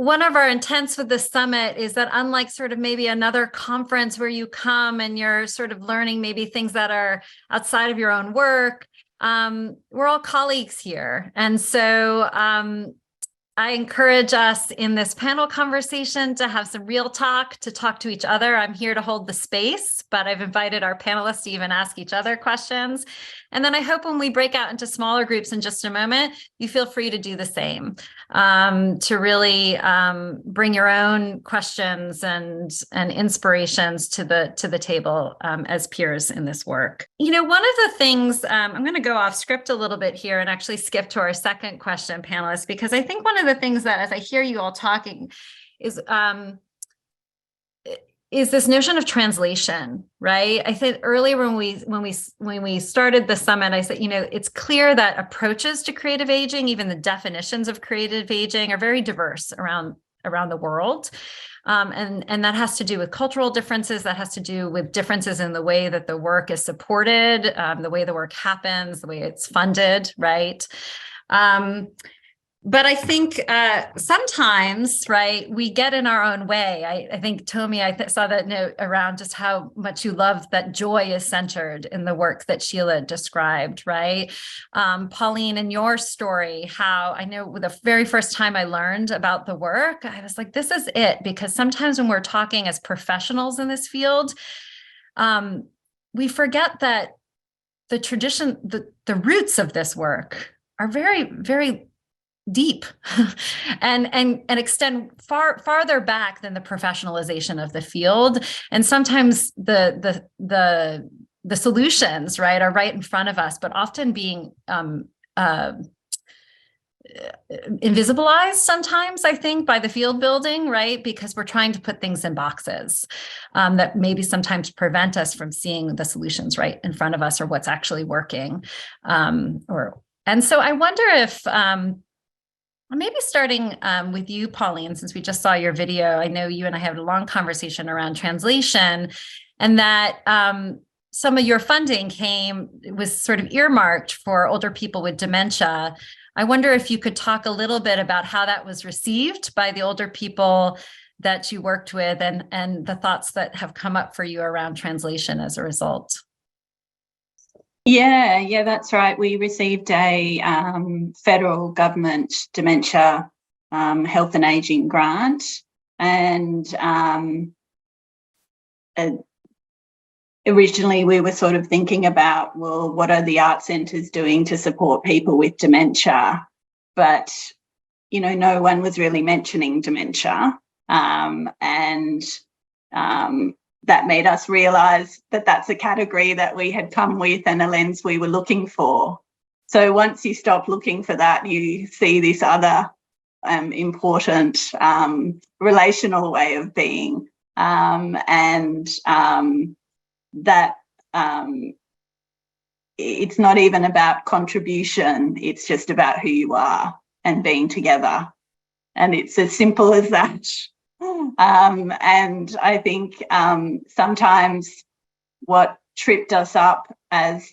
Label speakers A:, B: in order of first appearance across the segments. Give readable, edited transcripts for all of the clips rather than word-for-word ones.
A: one of our intents with the summit is that, unlike sort of maybe another conference where you come and you're sort of learning maybe things that are outside of your own work, we're all colleagues here. And so I encourage us in this panel conversation to have some real talk, to talk to each other. I'm here to hold the space, but I've invited our panelists to even ask each other questions. And then I hope when we break out into smaller groups in just a moment, you feel free to do the same, to really bring your own questions and inspirations to the table as peers in this work. You know, one of the things, I'm going to go off script a little bit here and actually skip to our second question, panelists, because I think one of the things that, as I hear you all talking, is this notion of translation, right? I said earlier when we started the summit, I said, you know, it's clear that approaches to creative aging, even the definitions of creative aging, are very diverse around the world. And that has to do with cultural differences, that has to do with differences in the way that the work is supported, the way the work happens, the way it's funded, right? But I think sometimes, right, we get in our own way. I think, Tomi, saw that note around just how much you love that joy is centered in the work that Sheila described, right? Pauline, in your story, how I know the very first time I learned about the work, I was like, this is it. Because sometimes when we're talking as professionals in this field, we forget that the tradition, the roots of this work are very, very deep and extend farther back than the professionalization of the field. And sometimes the solutions, right, are right in front of us, but often being invisibilized sometimes, I think, by the field building, right? Because we're trying to put things in boxes that maybe sometimes prevent us from seeing the solutions right in front of us or what's actually working. And so I wonder if maybe starting with you, Pauline, since we just saw your video, I know you and I had a long conversation around translation, and that some of your funding was sort of earmarked for older people with dementia. I wonder if you could talk a little bit about how that was received by the older people that you worked with, and the thoughts that have come up for you around translation as a result.
B: Yeah, that's right. We received a federal government dementia health and ageing grant, and originally we were sort of thinking about, well, what are the art centres doing to support people with dementia? But, you know, no one was really mentioning dementia, that made us realise that that's a category that we had come with and a lens we were looking for. So once you stop looking for that, you see this other important relational way of being, that it's not even about contribution, it's just about who you are and being together. And it's as simple as that. And I think sometimes what tripped us up as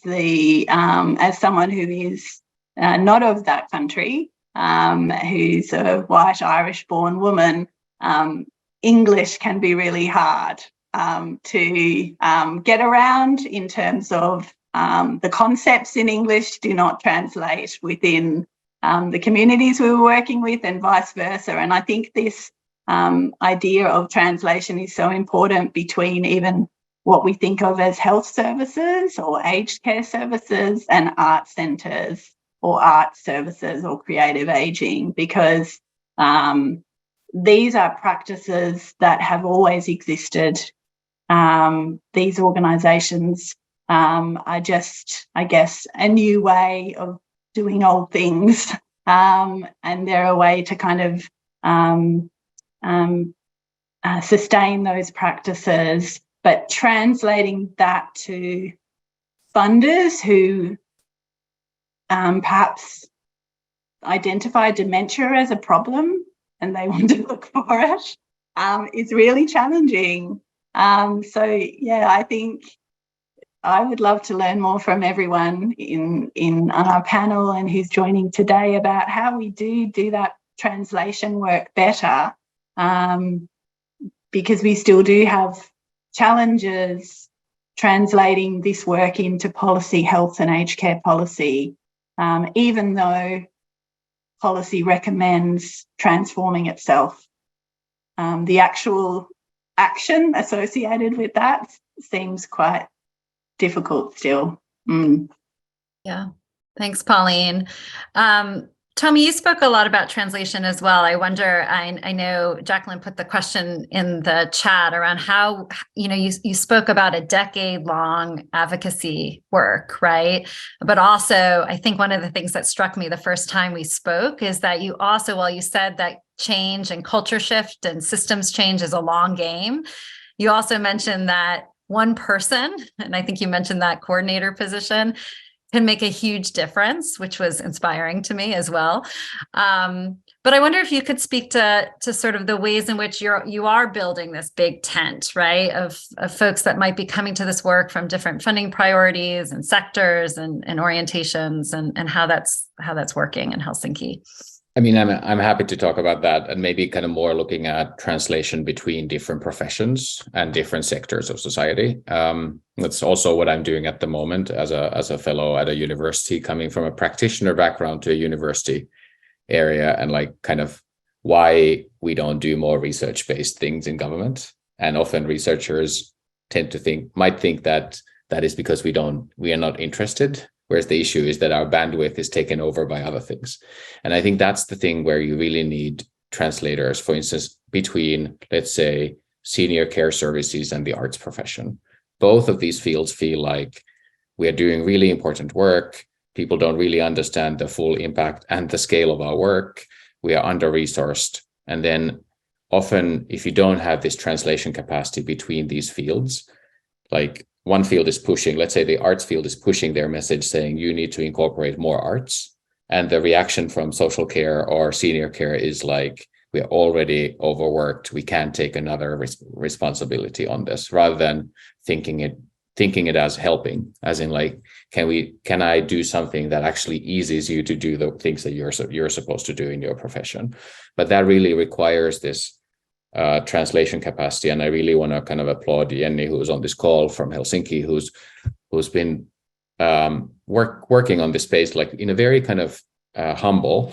B: someone who is not of that country, who's a white Irish-born woman, English can be really hard to get around in terms of the concepts in English do not translate within the communities we were working with, and vice versa. And I think this idea of translation is so important between even what we think of as health services or aged care services and art centres or art services or creative ageing, because these are practices that have always existed. These organisations are just, I guess, a new way of doing old things, and they're a way to kind of sustain those practices, but translating that to funders who perhaps identify dementia as a problem and they want to look for it is really challenging. So yeah, I think I would love to learn more from everyone on our panel and who's joining today about how we do that translation work better because we still do have challenges translating this work into policy, health and aged care policy, even though policy recommends transforming itself. The actual action associated with that seems quite difficult still.
A: Yeah. Thanks, Pauline. Tommy, you spoke a lot about translation as well. I wonder, I know Jacqueline put the question in the chat around how, you spoke about a decade-long advocacy work, right? But also, I think one of the things that struck me the first time we spoke is that you also, while you said that change and culture shift and systems change is a long game, you also mentioned that one person, and I think you mentioned that coordinator position, can make a huge difference, which was inspiring to me as well. But I wonder if you could speak to sort of the ways in which you are building this big tent, right, of folks that might be coming to this work from different funding priorities and sectors and orientations, and how that's working in Helsinki.
C: I mean, I'm happy to talk about that, and maybe kind of more looking at translation between different professions and different sectors of society. That's also what I'm doing at the moment as a fellow at a university, coming from a practitioner background to a university area, and like kind of why we don't do more research-based things in government. And often researchers might think that is because we are not interested. Whereas the issue is that our bandwidth is taken over by other things. And I think that's the thing where you really need translators, for instance, between, let's say, senior care services and the arts profession. Both of these fields feel like we are doing really important work. People don't really understand the full impact and the scale of our work. We are under-resourced. And then often, if you don't have this translation capacity between these fields, like one field is pushing, let's say the arts field is pushing their message saying you need to incorporate more arts. And the reaction from social care or senior care is like, we're already overworked. We can't take another responsibility on this, rather than thinking it as helping, as in like, can I do something that actually eases you to do the things that you're supposed to do in your profession? But that really requires this translation capacity, and I really want to kind of applaud Jenny, who's on this call from Helsinki, who's been working on this space, like in a very kind of humble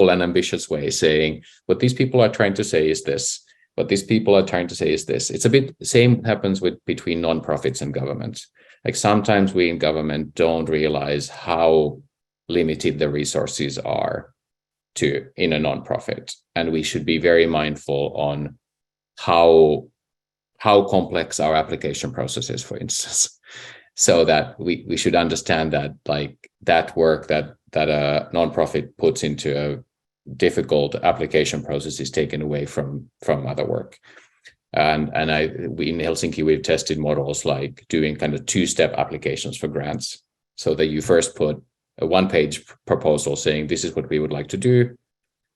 C: and ambitious way, saying what these people are trying to say is this. What these people are trying to say is this. It's a bit same happens between nonprofits and government. Like sometimes we in government don't realize how limited the resources are in a nonprofit, and we should be very mindful on how complex our application process is, for instance, so that we should understand that like that work that a nonprofit puts into a difficult application process is taken away from other work. And we in Helsinki, we've tested models like doing kind of two-step applications for grants, so that you first put a one-page proposal saying this is what we would like to do,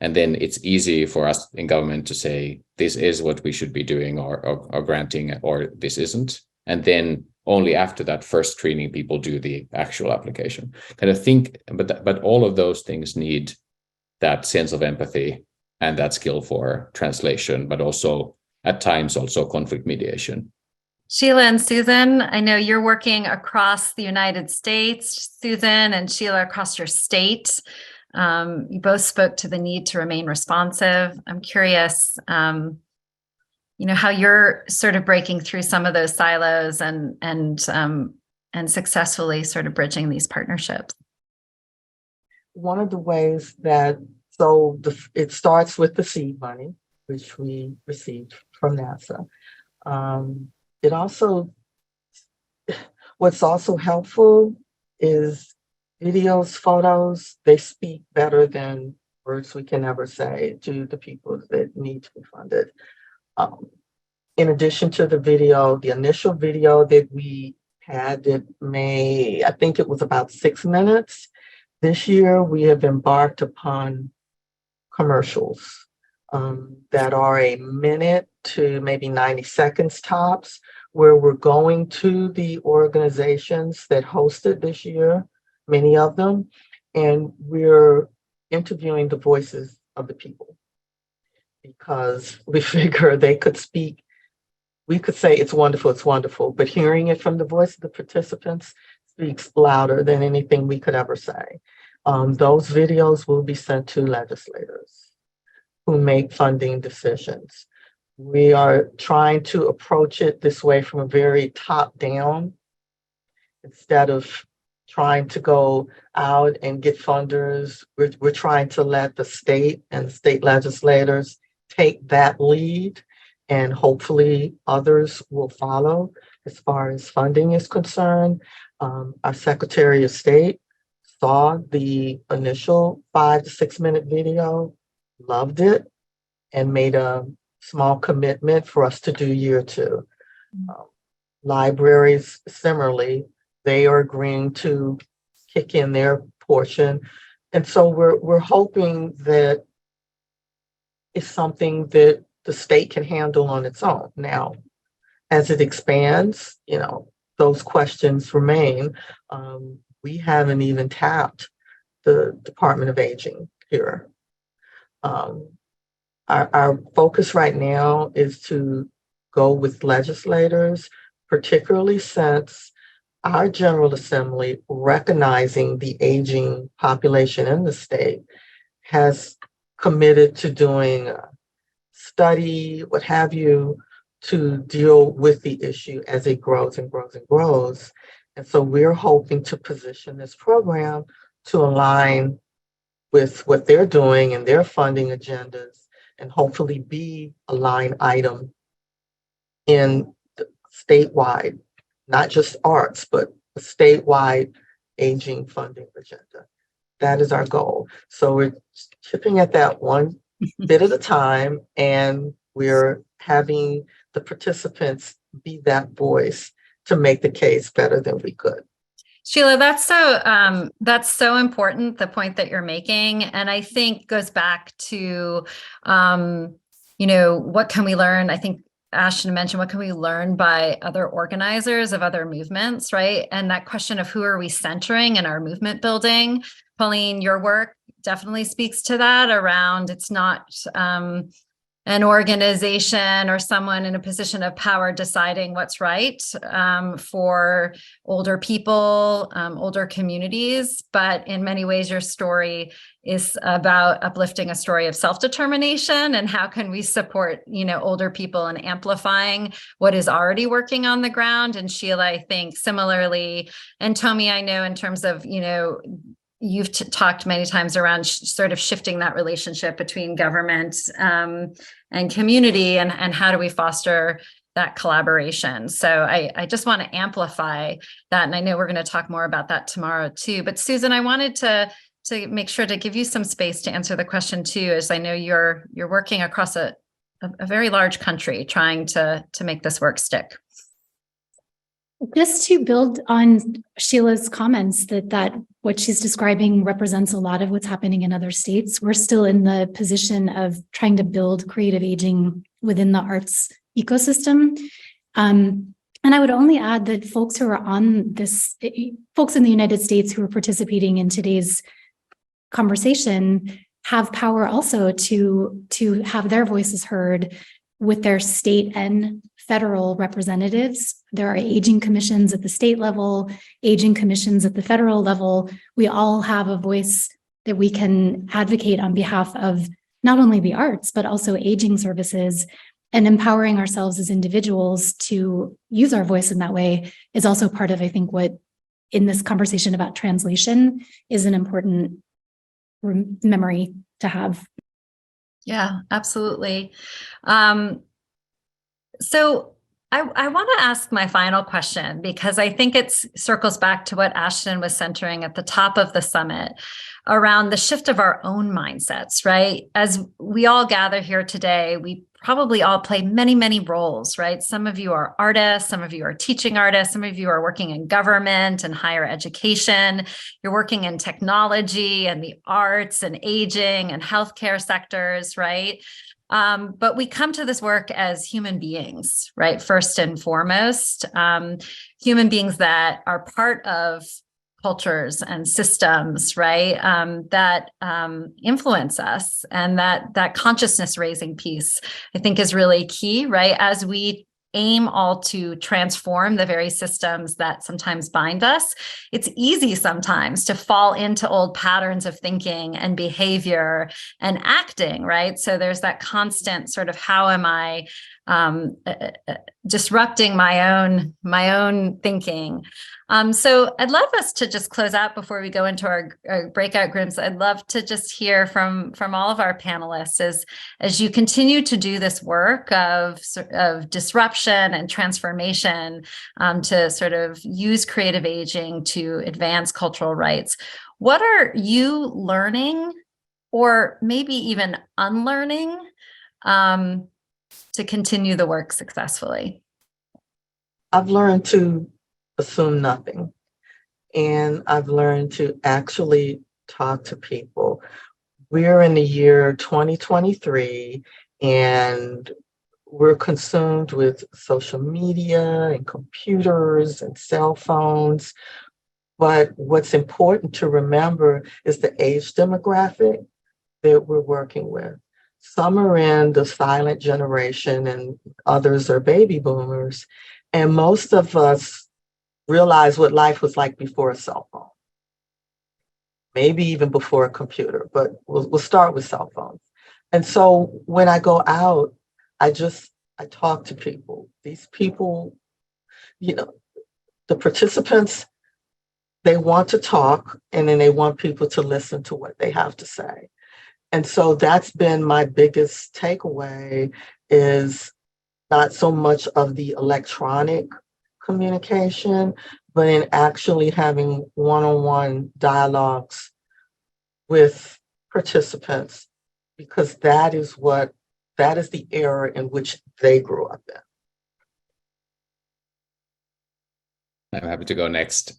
C: and then it's easy for us in government to say this is what we should be doing or granting, or this isn't. And then only after that first screening, people do the actual application. Kind of think, but all of those things need that sense of empathy and that skill for translation, but also at times also conflict mediation.
A: Sheila and Susan, I know you're working across the United States, Susan and Sheila, across your state. You both spoke to the need to remain responsive. I'm curious, how you're sort of breaking through some of those silos and successfully sort of bridging these partnerships.
D: One of the ways that, it starts with the seed money, which we received from NASA. It also, what's also helpful is videos, photos. They speak better than words we can ever say to the people that need to be funded. In addition to the video, the initial video that we had, I think it was about 6 minutes. This year, we have embarked upon commercials that are a minute to maybe 90 seconds tops, where we're going to the organizations that hosted this year, many of them, and we're interviewing the voices of the people. because we figure they could speak. We could say it's wonderful, but hearing it from the voice of the participants speaks louder than anything we could ever say. Those videos will be sent to legislators who make funding decisions. We are trying to approach it this way from a very top down, instead of trying to go out and get funders. We're trying to let the state and state legislators take that lead, and hopefully others will follow as far as funding is concerned. Our Secretary of State saw the initial 5 to 6 minute video, loved it, and made a small commitment for us to do year 2. Libraries, similarly, they are agreeing to kick in their portion. And so we're hoping that it's something that the state can handle on its own. Now, as it expands, those questions remain. We haven't even tapped the Department of Aging here. Our focus right now is to go with legislators, particularly since our General Assembly, recognizing the aging population in the state, has committed to doing a study, what have you, to deal with the issue as it grows and grows and grows. And so we're hoping to position this program to align with what they're doing and their funding agendas, and hopefully be a line item in the statewide, not just arts, but a statewide aging funding agenda. That is our goal. So we're chipping at that one bit at a time, and we're having the participants be that voice to make the case better than we could.
A: Sheila, that's so important, the point that you're making. And I think goes back to, what can we learn? I think Ashton mentioned, what can we learn by other organizers of other movements, right? And that question of who are we centering in our movement building? Pauline, your work definitely speaks to that around, it's not an organization or someone in a position of power deciding what's right for older people, older communities. But in many ways, your story is about uplifting a story of self-determination, and how can we support, older people and amplifying what is already working on the ground. And Sheila, I think similarly, and Tomi, I know in terms of, you've talked many times around sort of shifting that relationship between government and community, and how do we foster that collaboration. So I just want to amplify that. And I know we're going to talk more about that tomorrow too. But Susan, I wanted to make sure to give you some space to answer the question too, as I know you're working across a very large country trying to make this work stick.
E: Just to build on Sheila's comments, that what she's describing represents a lot of what's happening in other states. We're still in the position of trying to build creative aging within the arts ecosystem. And I would only add that folks who are on this, folks in the United States who are participating in today's conversation have power also to have their voices heard with their state and federal representatives. There are aging commissions at the state level, aging commissions at the federal level. We all have a voice that we can advocate on behalf of not only the arts, but also aging services. And empowering ourselves as individuals to use our voice in that way is also part of, I think, what in this conversation about translation is an important memory to have.
A: Yeah, absolutely. So I want to ask my final question, because I think it circles back to what Ashton was centering at the top of the summit around the shift of our own mindsets, right? As we all gather here today, we probably all play many, many roles, right? Some of you are artists, some of you are teaching artists, some of you are working in government and higher education, you're working in technology and the arts and aging and healthcare sectors, right? But we come to this work as human beings, right? First and foremost, human beings that are part of cultures and systems, right? That influence us, and that consciousness raising piece, I think, is really key, right? As we aim all to transform the very systems that sometimes bind us, it's easy sometimes to fall into old patterns of thinking and behavior and acting, right? So there's that constant sort of, how am I disrupting my own thinking? So I'd love us to just close out before we go into our breakout groups. I'd love to just hear from all of our panelists as you continue to do this work of disruption and transformation, to sort of use creative aging to advance cultural rights. What are you learning, or maybe even unlearning, to continue the work successfully?
D: I've learned to assume nothing. And I've learned to actually talk to people. We're in the year 2023, and we're consumed with social media and computers and cell phones. But what's important to remember is the age demographic that we're working with. Some are in the silent generation and others are baby boomers. And most of us realize what life was like before a cell phone, maybe even before a computer, but we'll start with cell phones. And so when I go out, I talk to people. These people, the participants, they want to talk, and then they want people to listen to what they have to say. And so that's been my biggest takeaway, is not so much of the electronic communication, but in actually having one-on-one dialogues with participants, because that is the era in which they grew up in.
C: I'm happy to go next.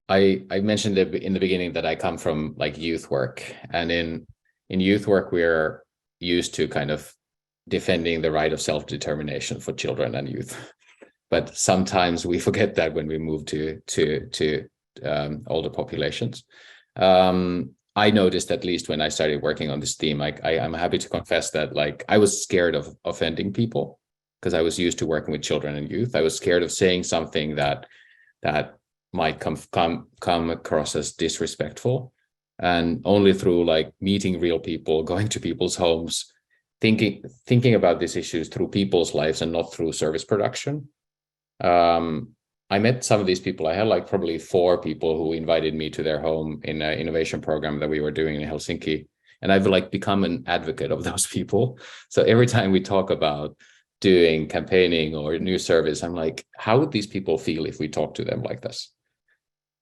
C: I mentioned in the beginning that I come from like youth work, and in youth work we're used to kind of defending the right of self-determination for children and youth. But sometimes we forget that when we move to older populations. I noticed, at least when I started working on this theme, I'm happy to confess that like I was scared of offending people, because I was used to working with children and youth. I was scared of saying something that might come across as disrespectful. And only through like meeting real people, going to people's homes, thinking about these issues through people's lives and not through service production. I met some of these people. I had like probably 4 people who invited me to their home in an innovation program that we were doing in Helsinki. And I've like become an advocate of those people. So every time we talk about doing campaigning or new service, I'm like, how would these people feel if we talk to them like this?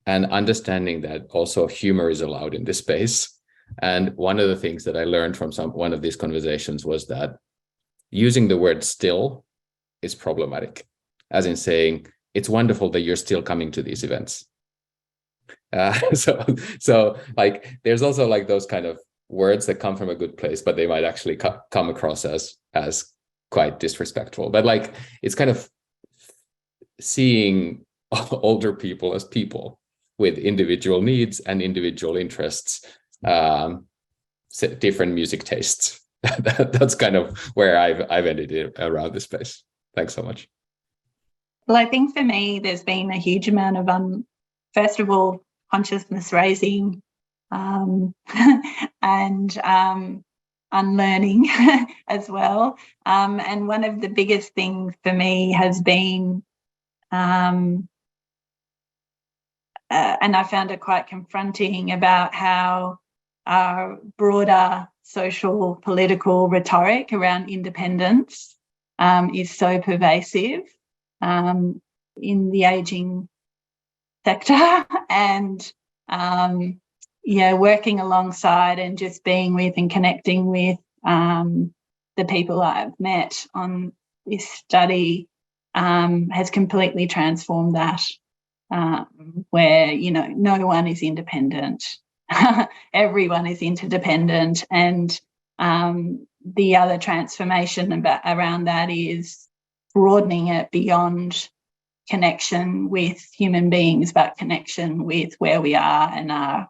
C: And understanding that also humor is allowed in this space. And one of the things that I learned from one of these conversations was that using the word still is problematic. As in saying, it's wonderful that you're still coming to these events. So like, there's also like those kind of words that come from a good place, but they might actually come across as quite disrespectful. But like, it's kind of seeing older people as people with individual needs and individual interests, different music tastes. That's kind of where I've ended around this space. Thanks so much.
B: Well, I think for me, there's been a huge amount of, first of all, consciousness raising and unlearning as well. And one of the biggest things for me has been, and I found it quite confronting, about how our broader social political rhetoric around independence is so pervasive in the ageing sector, and working alongside and just being with and connecting with the people I've met on this study has completely transformed that, where no one is independent, everyone is interdependent, and the other transformation around that is broadening it beyond connection with human beings, but connection with where we are and our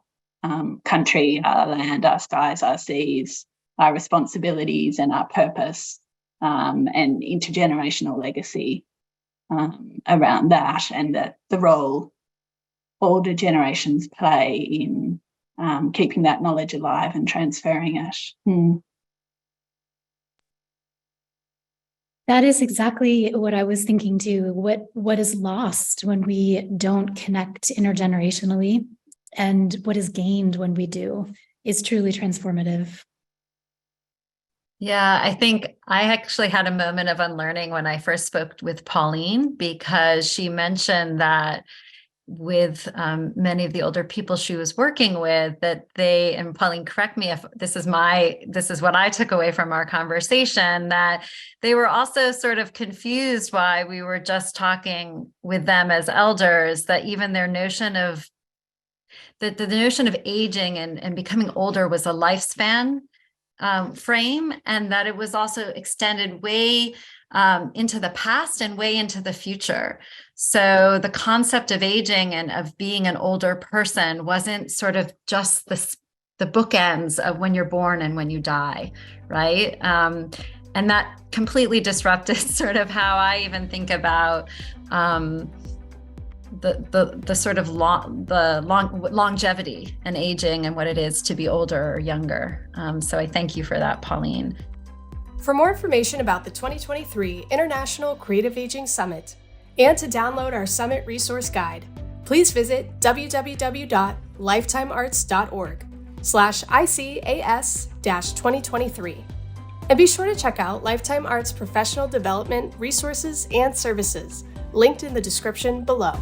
B: country, our land, our skies, our seas, our responsibilities and our purpose, and intergenerational legacy around that, and the role older generations play in keeping that knowledge alive and transferring it.
E: That is exactly what I was thinking too. What is lost when we don't connect intergenerationally, and what is gained when we do is truly transformative.
A: Yeah, I think I actually had a moment of unlearning when I first spoke with Pauline, because she mentioned that with many of the older people she was working with, that they, and Pauline, correct me if this is what I took away from our conversation, that they were also sort of confused why we were just talking with them as elders, that even their notion of the notion of aging and becoming older was a lifespan frame, and that it was also extended way into the past and way into the future. So the concept of aging and of being an older person wasn't sort of just the bookends of when you're born and when you die, right? And that completely disrupted sort of how I even think about the sort of longevity and aging and what it is to be older or younger. So I thank you for that, Pauline.
F: For more information about the 2023 International Creative Aging Summit and to download our summit resource guide, please visit www.lifetimearts.org/ICAS-2023. And be sure to check out Lifetime Arts professional development resources and services linked in the description below.